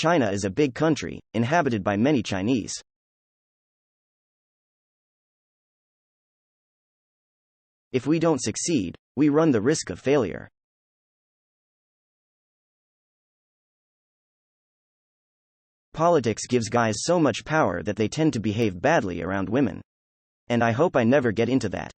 China is a big country, inhabited by many Chinese. If we don't succeed, we run the risk of failure. Politics gives guys so much power that they tend to behave badly around women. And I hope I never get into that.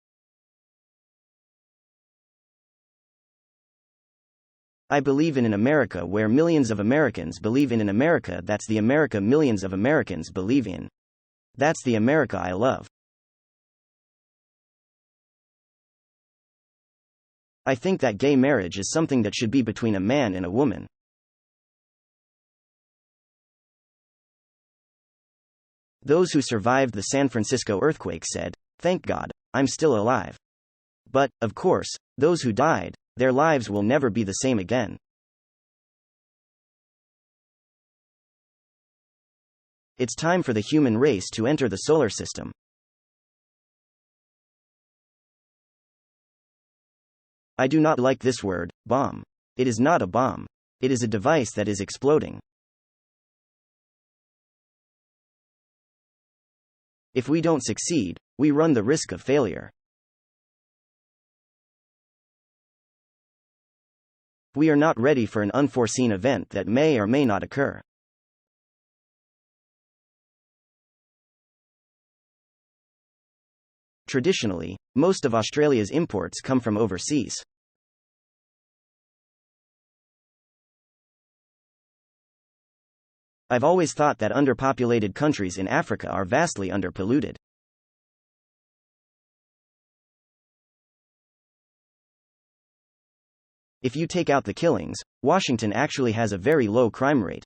I believe in an America where millions of Americans believe in an America that's the America millions of Americans believe in. That's the America I love. I think that gay marriage is something that should be between a man and a woman. Those who survived the San Francisco earthquake said, "Thank God, I'm still alive." But, of course, those who died, their lives will never be the same again. It's time for the human race to enter the solar system. I do not like this word, bomb. It is not a bomb. It is a device that is exploding. If we don't succeed, we run the risk of failure. We are not ready for an unforeseen event that may or may not occur. Traditionally, most of Australia's imports come from overseas. I've always thought that underpopulated countries in Africa are vastly underpolluted. If you take out the killings, Washington actually has a very low crime rate.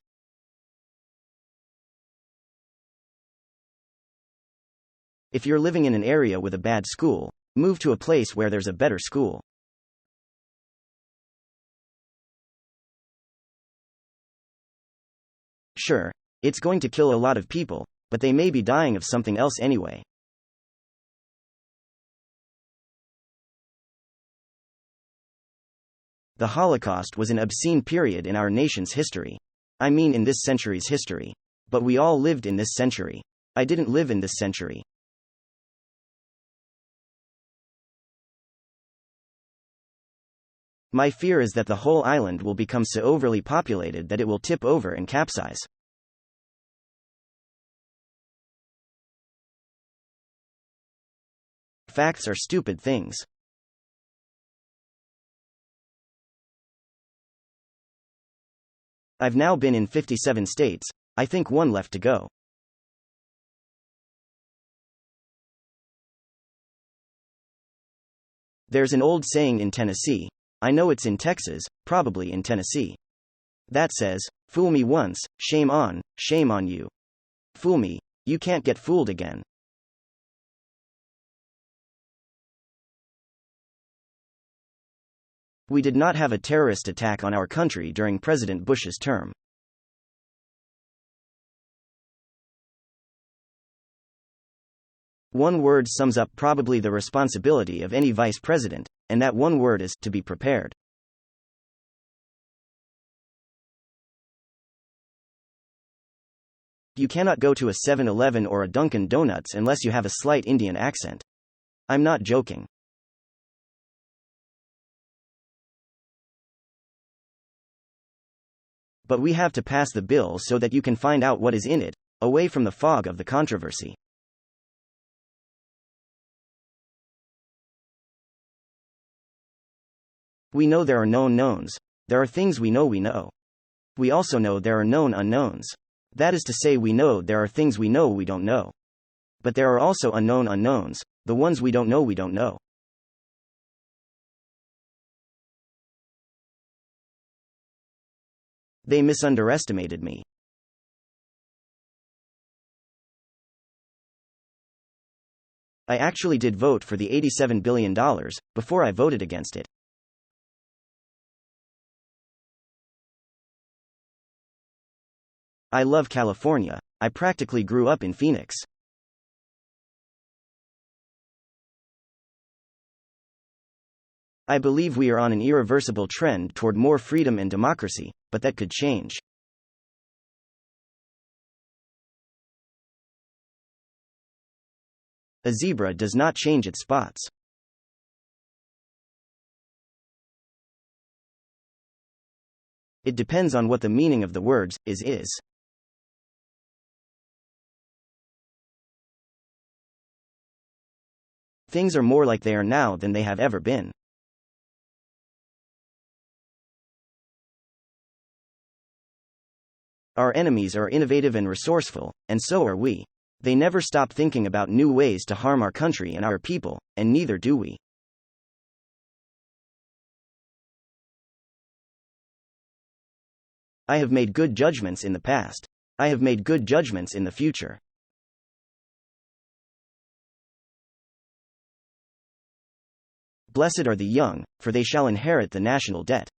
If you're living in an area with a bad school, move to a place where there's a better school. Sure, it's going to kill a lot of people, but they may be dying of something else anyway. The Holocaust was an obscene period in our nation's history. I mean in this century's history. But we all lived in this century. I didn't live in this century. My fear is that the whole island will become so overly populated that it will tip over and capsize. Facts are stupid things. I've now been in 57 states, I think one left to go. There's an old saying in Tennessee, I know it's in Texas, probably in Tennessee, that says, "Fool me once, shame on you. Fool me, you can't get fooled again." We did not have a terrorist attack on our country during President Bush's term. One word sums up probably the responsibility of any vice president, and that one word is to be prepared. You cannot go to a 7-Eleven or a Dunkin' Donuts unless you have a slight Indian accent. I'm not joking. But we have to pass the bill so that you can find out what is in it, away from the fog of the controversy. We know there are known knowns. There are things we know we know. We also know there are known unknowns. That is to say, we know there are things we know we don't know. But there are also unknown unknowns, the ones we don't know we don't know. They misunderestimated me. I actually did vote for the $87 billion, before I voted against it. I love California. I practically grew up in Phoenix. I believe we are on an irreversible trend toward more freedom and democracy, but that could change. A zebra does not change its spots. It depends on what the meaning of the words is. Things are more like they are now than they have ever been. Our enemies are innovative and resourceful, and so are we. They never stop thinking about new ways to harm our country and our people, and neither do we. I have made good judgments in the past. I have made good judgments in the future. Blessed are the young, for they shall inherit the national debt.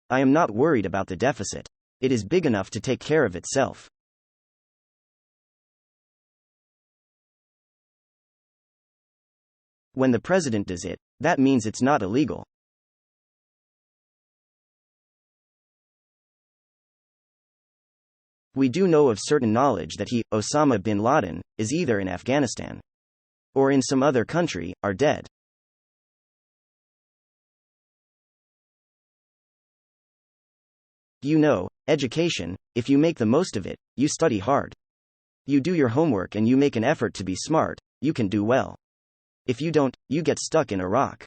I am not worried about the deficit. It is big enough to take care of itself. When the president does it, that means it's not illegal. We do know of certain knowledge that he, Osama bin Laden, is either in Afghanistan or in some other country, are dead. You know, education, if you make the most of it, you study hard. You do your homework and you make an effort to be smart, you can do well. If you don't, you get stuck in a rock.